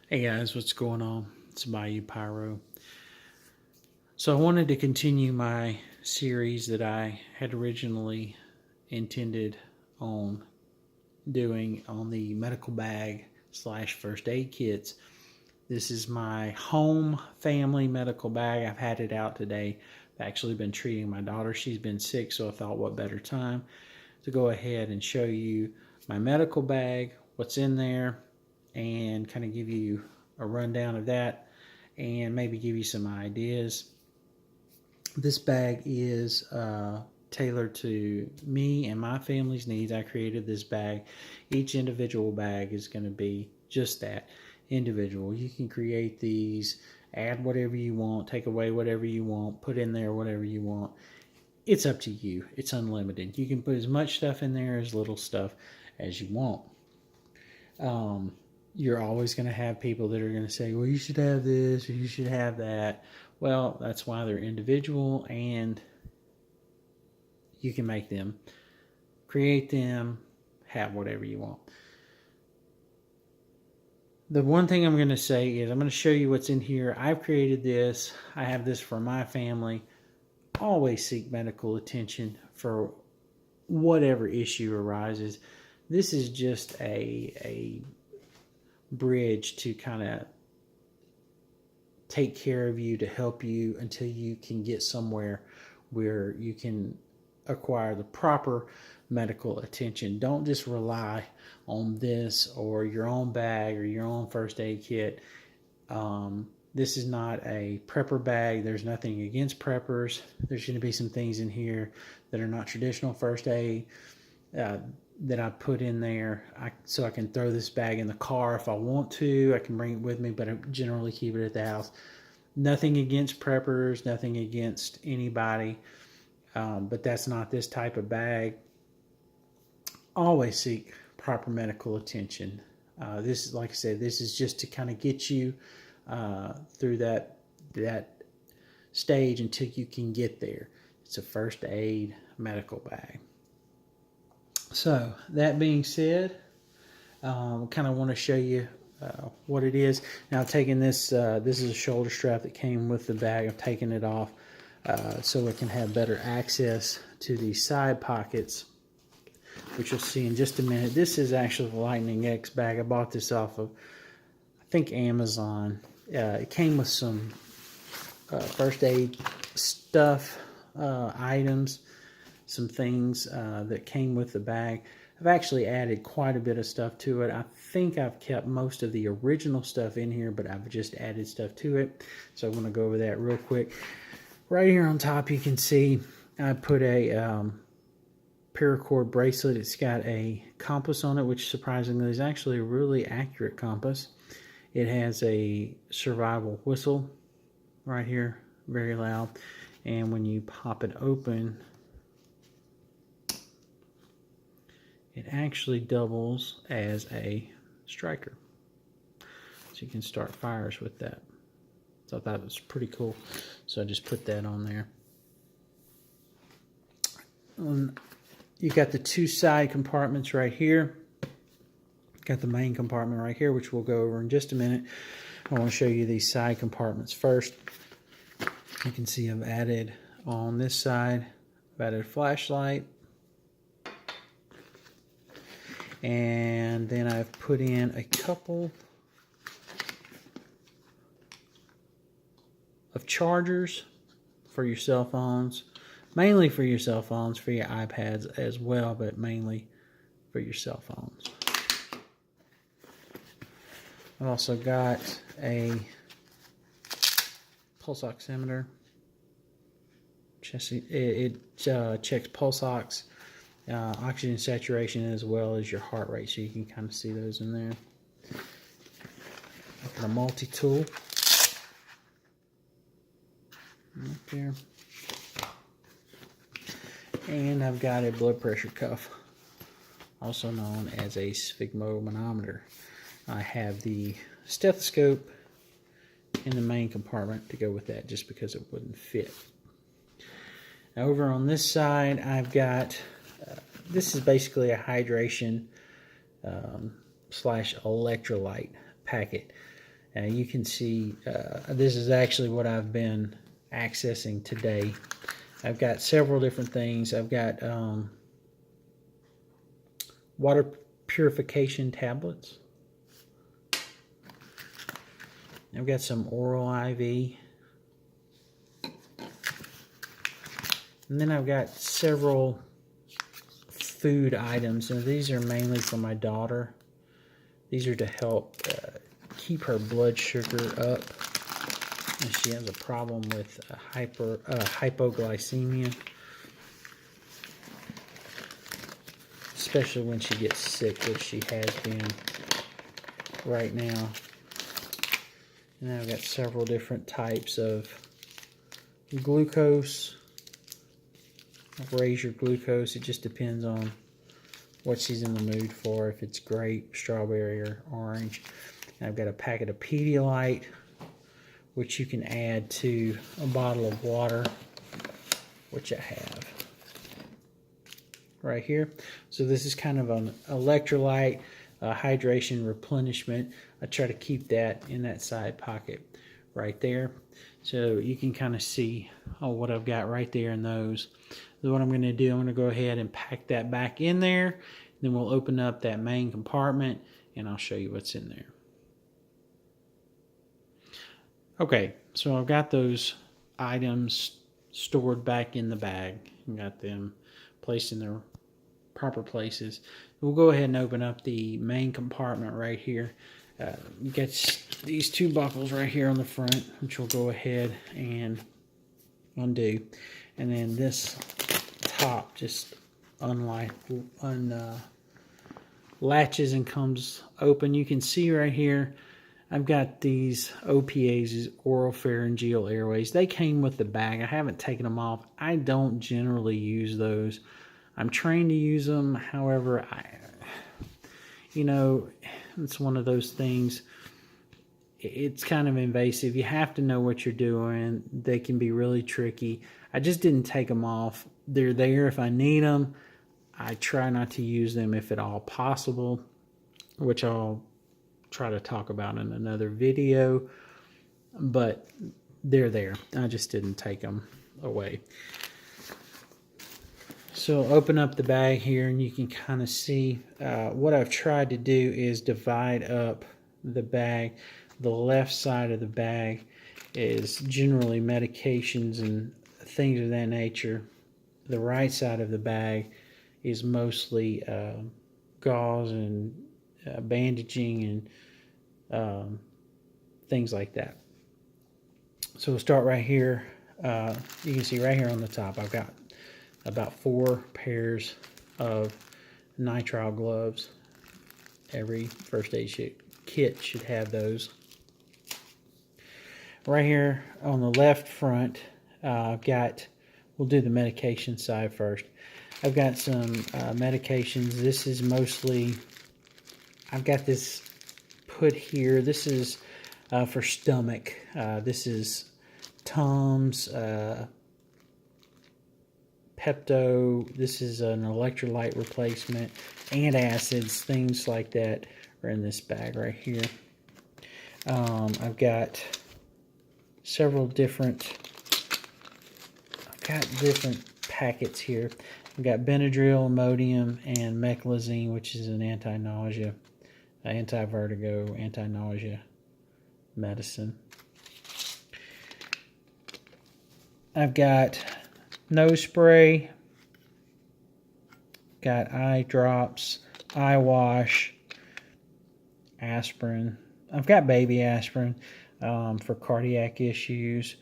Hey guys, what's going on? It's Bayou Pyro. So I wanted to continue my series that I had originally intended on doing on the medical bag slash first aid kits. This is my home family medical bag. I've had it out today. I've actually been treating my daughter. She's been sick, so I thought what better time to go ahead and show you my medical bag, what's in there, and kind of give you a rundown of that and maybe give you some ideas. This bag is tailored to me and my family's needs. I created this bag. Each individual bag is going to be just that, individual. You can create these, add whatever you want, take away whatever you want, put in there whatever you want. It's up to you. It's unlimited. You can put as much stuff in there, as little stuff as you want. You're always going to have people that are going to say, well, you should have this or you should have that. Well, that's why they're individual, and you can make them, create them, have whatever you want. The one thing I'm going to say is I'm going to show you what's in here. I've created this. I have this for my family. Always seek medical attention for whatever issue arises. This is just a bridge to kind of take care of you, to help you until you can get somewhere where you can acquire the proper medical attention. Don't just rely on this or your own bag or your own first aid kit. This is not a prepper bag. There's nothing against preppers. There's going to be some things in here that are not traditional first aid that I put in there so I can throw this bag in the car if I want to. I can bring it with me, but I generally keep it at the house. Nothing against preppers, nothing against anybody, but that's not this type of bag. Always seek proper medical attention. This is, like I said, this is just to kind of get you through that stage until you can get there. It's a first aid medical bag. So that being said, kind of want to show you what it is. Now, I've taken this, this is a shoulder strap that came with the bag. I've taken it off so it can have better access to these side pockets, which you'll see in just a minute. This is actually the Lightning X bag. I bought this off of, I think, Amazon. It came with some first aid stuff, items, some things that came with the bag. I've actually added quite a bit of stuff to it. I think I've kept most of the original stuff in here, but I've just added stuff to it. So I'm going to go over that real quick. Right here on top, you can see I put a paracord bracelet. It's got a compass on it, which surprisingly is actually a really accurate compass. It has a survival whistle right here, very loud. And when you pop it open, it actually doubles as a striker. So you can start fires with that. So I thought it was pretty cool. So I just put that on there. You got the two side compartments right here. Got the main compartment right here, which we'll go over in just a minute. I want to show you these side compartments first. You can see I've added on this side, I've added a flashlight. And then I've put in a couple of chargers for your cell phones. Mainly for your cell phones, for your iPads as well, but mainly for your cell phones. I've also got a pulse oximeter. It checks pulse ox, oxygen saturation, as well as your heart rate, so you can kind of see those in there. I've got a multi-tool right there. And I've got a blood pressure cuff, also known as a sphygmomanometer. I have the stethoscope in the main compartment to go with that, just because it wouldn't fit. Now, over on this side, I've got, this is basically a hydration slash electrolyte packet. You can see this is actually what I've been accessing today. I've got several different things. I've got water purification tablets. I've got some oral IV. And then I've got several food items. And these are mainly for my daughter. These are to help keep her blood sugar up. And she has a problem with hypoglycemia. Especially when she gets sick, which she has been right now. And then I've got several different types of glucose. Raise your glucose. It just depends on what she's in the mood for, if it's grape, strawberry, or orange. And I've got a packet of Pedialyte, which you can add to a bottle of water, which I have right here. So this is kind of an electrolyte hydration replenishment. I try to keep that in that side pocket right there. So you can kind of see what I've got right there in those. So what I'm going to do, I'm going to go ahead and pack that back in there. Then we'll open up that main compartment and I'll show you what's in there. Okay, so I've got those items stored back in the bag. I've got them placed in their proper places. We'll go ahead and open up the main compartment right here. You get these two buckles right here on the front, which we'll go ahead and undo. And then this top just latches and comes open. You can see right here, I've got these OPAs, oral pharyngeal airways. They came with the bag. I haven't taken them off. I don't generally use those. I'm trained to use them. However, it's one of those things. It's kind of invasive. You have to know what you're doing. They can be really tricky. I just didn't take them off. They're there if I need them. I try not to use them if at all possible, which I'll try to talk about in another video. But they're there. I just didn't take them away. So I'll open up the bag here and you can kind of see what I've tried to do is divide up the bag. The left side of the bag is generally medications and things of that nature. The right side of the bag is mostly gauze and bandaging and things like that. So we'll start right here. You can see right here on the top I've got about 4 pairs of nitrile gloves. Every first aid kit should have those. Right here on the left front, I've got, we'll do the medication side first. I've got some medications. This is mostly, I've got this put here. This is for stomach. This is Tums, Pepto. This is an electrolyte replacement, antacids, things like that are in this bag right here. I've got several different, packets here. I've got Benadryl, Imodium, and Meclizine, which is an anti-nausea, anti-vertigo, anti-nausea medicine. I've got nose spray, got eye drops, eye wash, aspirin. I've got baby aspirin for cardiac issues.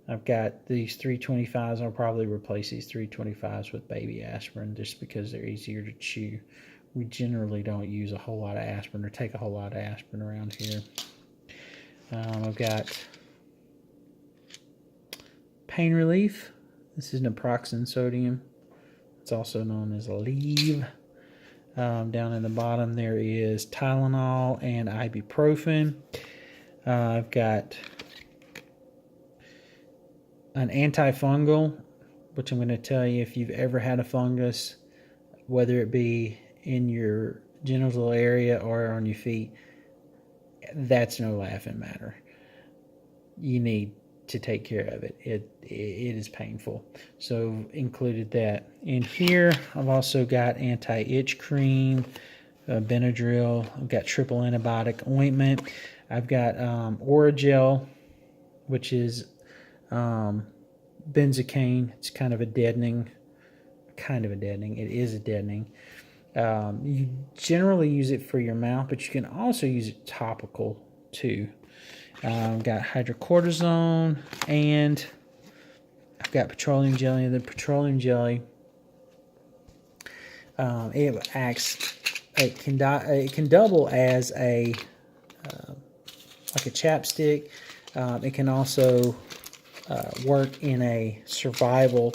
I've got these 325s. I'll probably replace these 325s with baby aspirin just because they're easier to chew. We generally don't use a whole lot of aspirin or take a whole lot of aspirin around here. I've got pain relief. This is naproxen sodium. It's also known as Aleve. Down in the bottom there is Tylenol and ibuprofen. I've got an antifungal, which I'm going to tell you if you've ever had a fungus, whether it be in your genital area or on your feet, that's no laughing matter. You need to take care of it. It is painful. So included that. In here, I've also got anti-itch cream, Benadryl. I've got triple antibiotic ointment. I've got Oragel, which is benzocaine. It's kind of a deadening. It is a deadening. You generally use it for your mouth, but you can also use it topical too. Got hydrocortisone, and I've got petroleum jelly. The petroleum jelly, it acts. It can double as a like a chapstick. It can also work in a survival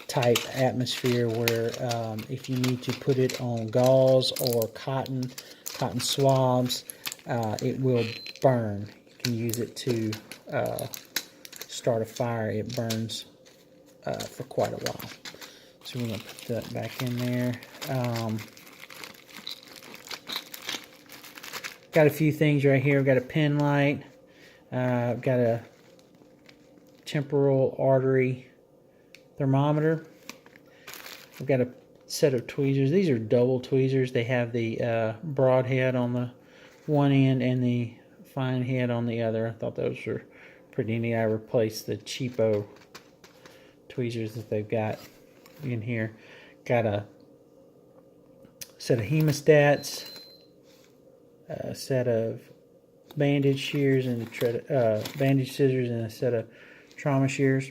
type atmosphere where if you need to put it on gauze or cotton swabs, it will burn. You can use it to start a fire. It burns for quite a while. So we're going to put that back in there. Got a few things right here. I've got a pen light. I've got a temporal artery thermometer. I've got a set of tweezers. These are double tweezers. They have the broad head on the one end and the fine head on the other. I thought those were pretty neat. I replaced the cheapo tweezers that they've got in here. Got a set of hemostats, a set of bandage shears and bandage scissors, and a set of trauma shears.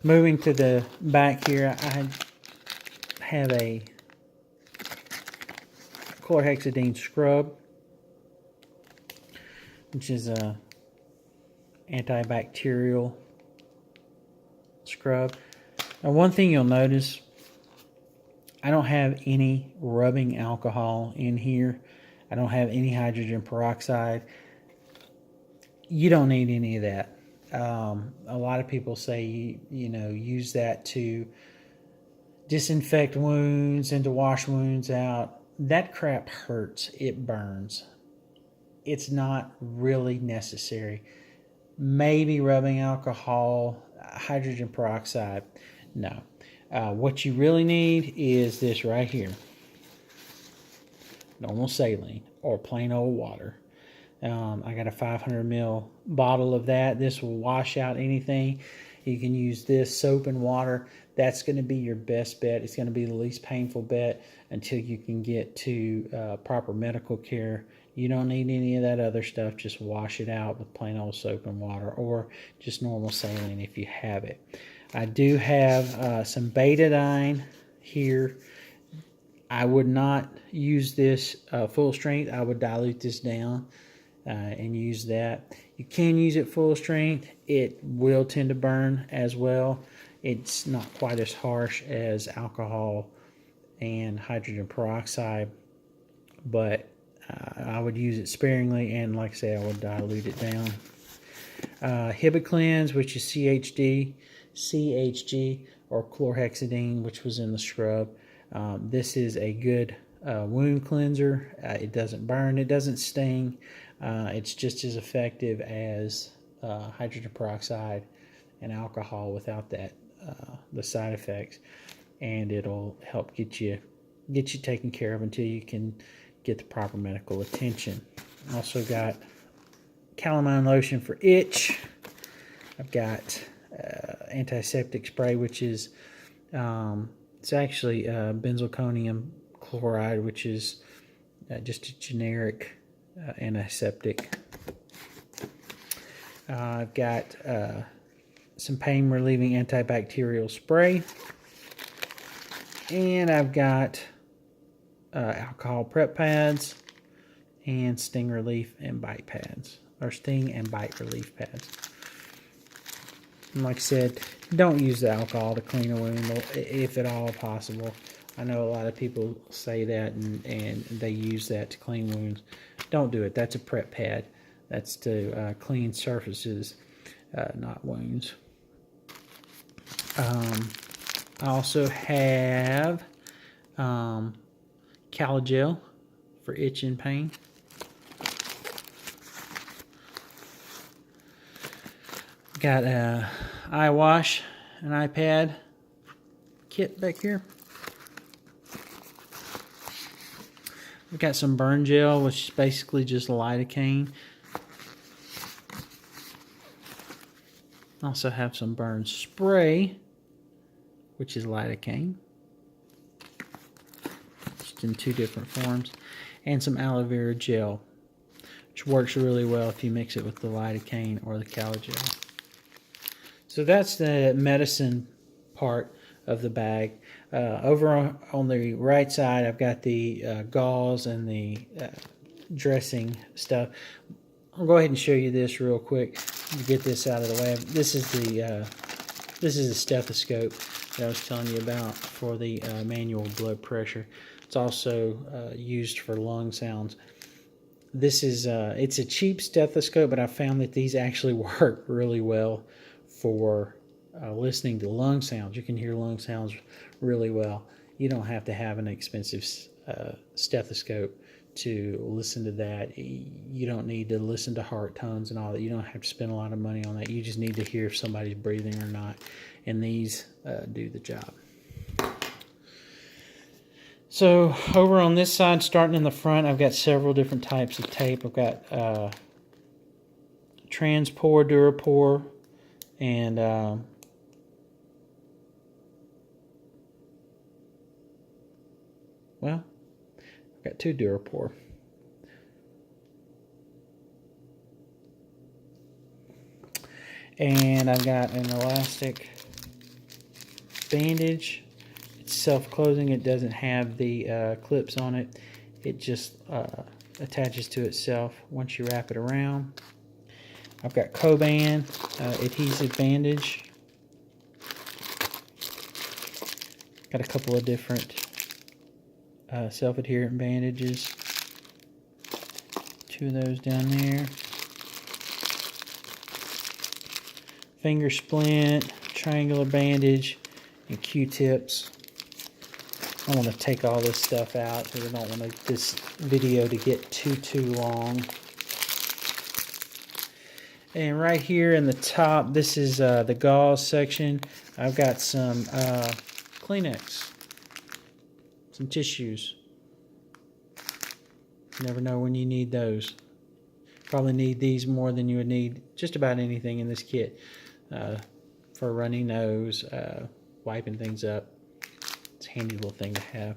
Moving to the back here, I have a chlorhexidine scrub, which is a antibacterial scrub. Now, one thing you'll notice, I don't have any rubbing alcohol in here. I don't have any hydrogen peroxide. You don't need any of that. A lot of people say, use that to disinfect wounds and to wash wounds out. That crap hurts. It burns. It's not really necessary. Maybe rubbing alcohol, hydrogen peroxide. No. What you really need is this right here. Normal saline or plain old water. I got a 500 ml bottle of that. This will wash out anything. You can use this soap and water. That's going to be your best bet. It's going to be the least painful bet until you can get to proper medical care. You don't need any of that other stuff. Just wash it out with plain old soap and water, or just normal saline if you have it. I do have some betadine here. I would not use this full strength. I would dilute this down and use that. You can use it full strength. It will tend to burn as well. It's not quite as harsh as alcohol and hydrogen peroxide, but I would use it sparingly, and like I say, I would dilute it down. Hibiclens, which is CHG, or chlorhexidine, which was in the scrub. This is a good wound cleanser. It doesn't burn. It doesn't sting. It's just as effective as hydrogen peroxide and alcohol without that the side effects, and it'll help get you taken care of until you can get the proper medical attention. Also got calamine lotion for itch. I've got antiseptic spray, which is it's actually benzalkonium chloride, which is just a generic antiseptic. I've got some pain relieving antibacterial spray, and I've got alcohol prep pads and sting relief and bite pads, or sting and bite relief pads. And like I said, don't use the alcohol to clean a wound if at all possible. I know a lot of people say that and they use that to clean wounds. Don't do it. That's a prep pad. That's to clean surfaces, not wounds. I also have Calogel for itch and pain. Got a eye wash, an iPad kit back here. We've got some burn gel, which is basically just lidocaine. Also have some burn spray, which is lidocaine, just in 2 different forms, and some aloe vera gel, which works really well if you mix it with the lidocaine or the calogel. So that's the medicine part of the bag. Over on the right side, I've got the gauze and the dressing stuff. I'll go ahead and show you this real quick to get this out of the way. This is the stethoscope that I was telling you about for the manual blood pressure. It's also used for lung sounds. This is it's a cheap stethoscope, but I found that these actually work really well for listening to lung sounds. You can hear lung sounds really well. You don't have to have an expensive stethoscope to listen to that. You don't need to listen to heart tones and all that. You don't have to spend a lot of money on that. You just need to hear if somebody's breathing or not, and these do the job. So over on this side, starting in the front, I've got several different types of tape. I've got Transpore, Durapore, and well, I've got 2 Durapore. And I've got an elastic bandage. It's self-closing. It doesn't have the clips on it. It just attaches to itself once you wrap it around. I've got Coban adhesive bandage. Got a couple of different self-adherent bandages. 2 of those down there. Finger splint, triangular bandage, and Q-tips. I want to take all this stuff out because I don't want this video to get too long. And right here in the top, this is the gauze section. I've got some Kleenex, some tissues. You never know when you need those. Probably need these more than you would need just about anything in this kit. For a runny nose, wiping things up. It's a handy little thing to have.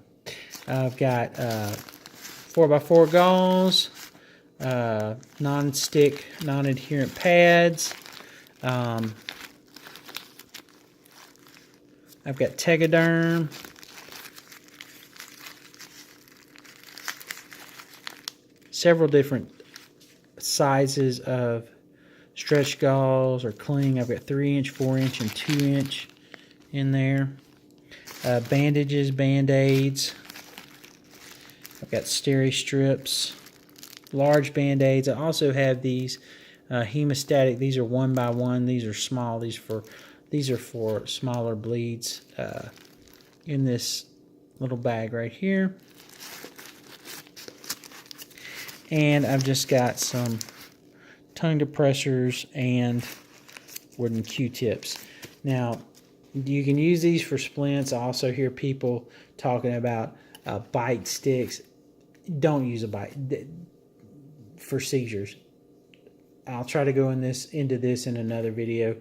I've got 4x4 gauze, non-stick, non-adherent pads. I've got Tegaderm. Several different sizes of stretch gauze or cling. I've got 3-inch, 4-inch, and 2-inch in there. Bandages, Band-Aids. I've got steri strips, large Band-Aids. I also have these hemostatic. These are 1x1. These are small. These are for smaller bleeds in this little bag right here. And I've just got some tongue depressors and wooden Q-tips. Now, you can use these for splints. I also hear people talking about bite sticks. Don't use a bite for seizures. I'll try to go into this in another video.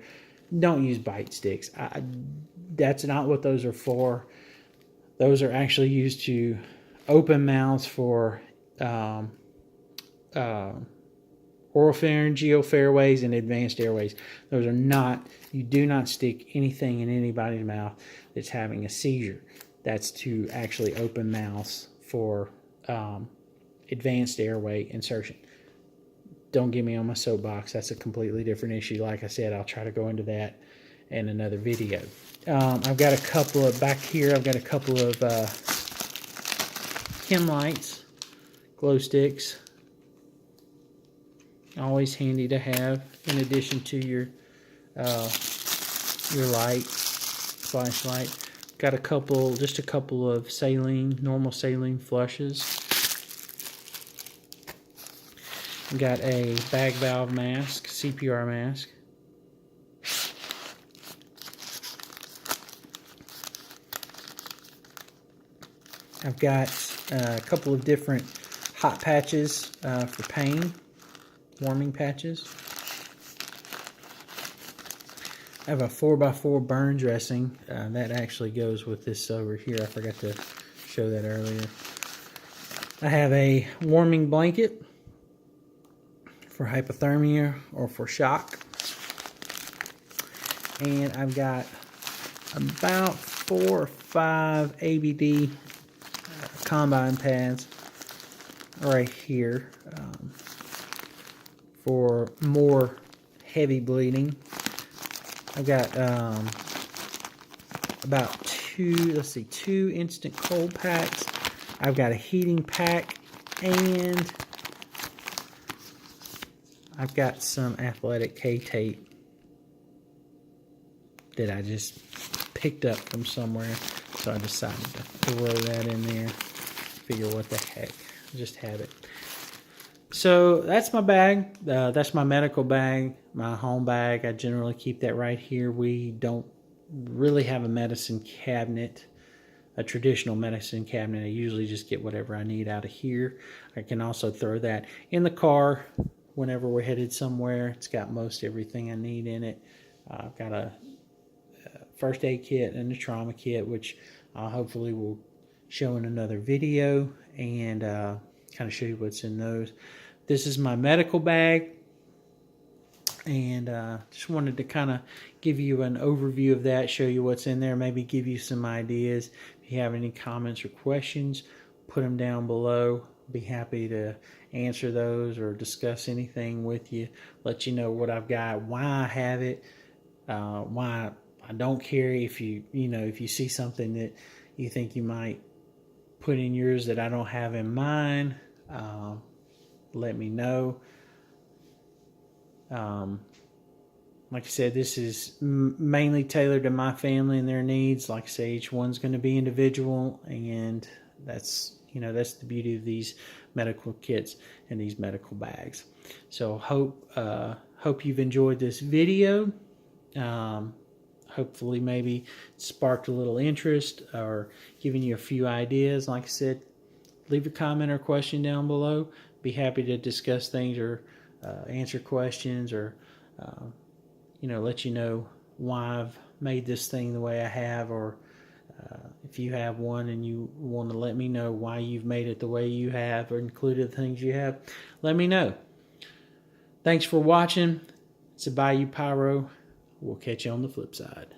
Don't use bite sticks. That's not what those are for. Those are actually used to open mouths for oropharyngeal fairways and advanced airways. Those are not, you do not stick anything in anybody's mouth that's having a seizure. That's to actually open mouths for advanced airway insertion. Don't get me on my soapbox. That's a completely different issue. Like I said, I'll try to go into that in another video. I've got a couple of, back here, I've got a couple of chem lights, glow sticks. Always handy to have in addition to your light, flashlight. Got just a couple of saline, normal saline flushes. Got a bag valve mask, CPR mask. I've got a couple of different hot patches for pain, warming patches. I have a 4x4 burn dressing that actually goes with this over here. I forgot to show that earlier. I have a warming blanket for hypothermia or for shock. And I've got about 4 or 5 ABD combine pads right here for more heavy bleeding. I've got about two instant cold packs. I've got a heating pack, and I've got some athletic K-tape that I just picked up from somewhere, so I decided to throw that in there. Figure what the heck, just have it. So that's my bag. That's my medical bag, my home bag. I generally keep that right here. We don't really have a medicine cabinet, a traditional medicine cabinet. I usually just get whatever I need out of here. I can also throw that in the car whenever we're headed somewhere. It's got most everything I need in it. I've got a first aid kit and a trauma kit, which hopefully will show in another video, and kind of show you what's in those. This is my medical bag, and just wanted to kind of give you an overview of that, show you what's in there, maybe give you some ideas. If you have any comments or questions, put them down below. Be happy to answer those or discuss anything with you, let you know what I've got, why I have it, why I don't carry. If if you see something that you think you might put in yours that I don't have in mine, let me know. Like I said, this is mainly tailored to my family and their needs. Like I say, each one's going to be individual, and that's the beauty of these medical kits and these medical bags. So hope you've enjoyed this video. Hopefully maybe sparked a little interest or given you a few ideas. Like I said, leave a comment or question down below. Be happy to discuss things or answer questions, or let you know why I've made this thing the way I have, or if you have one and you want to let me know why you've made it the way you have or included the things you have, let me know. Thanks for watching. It's a Bayou Pyro. We'll catch you on the flip side.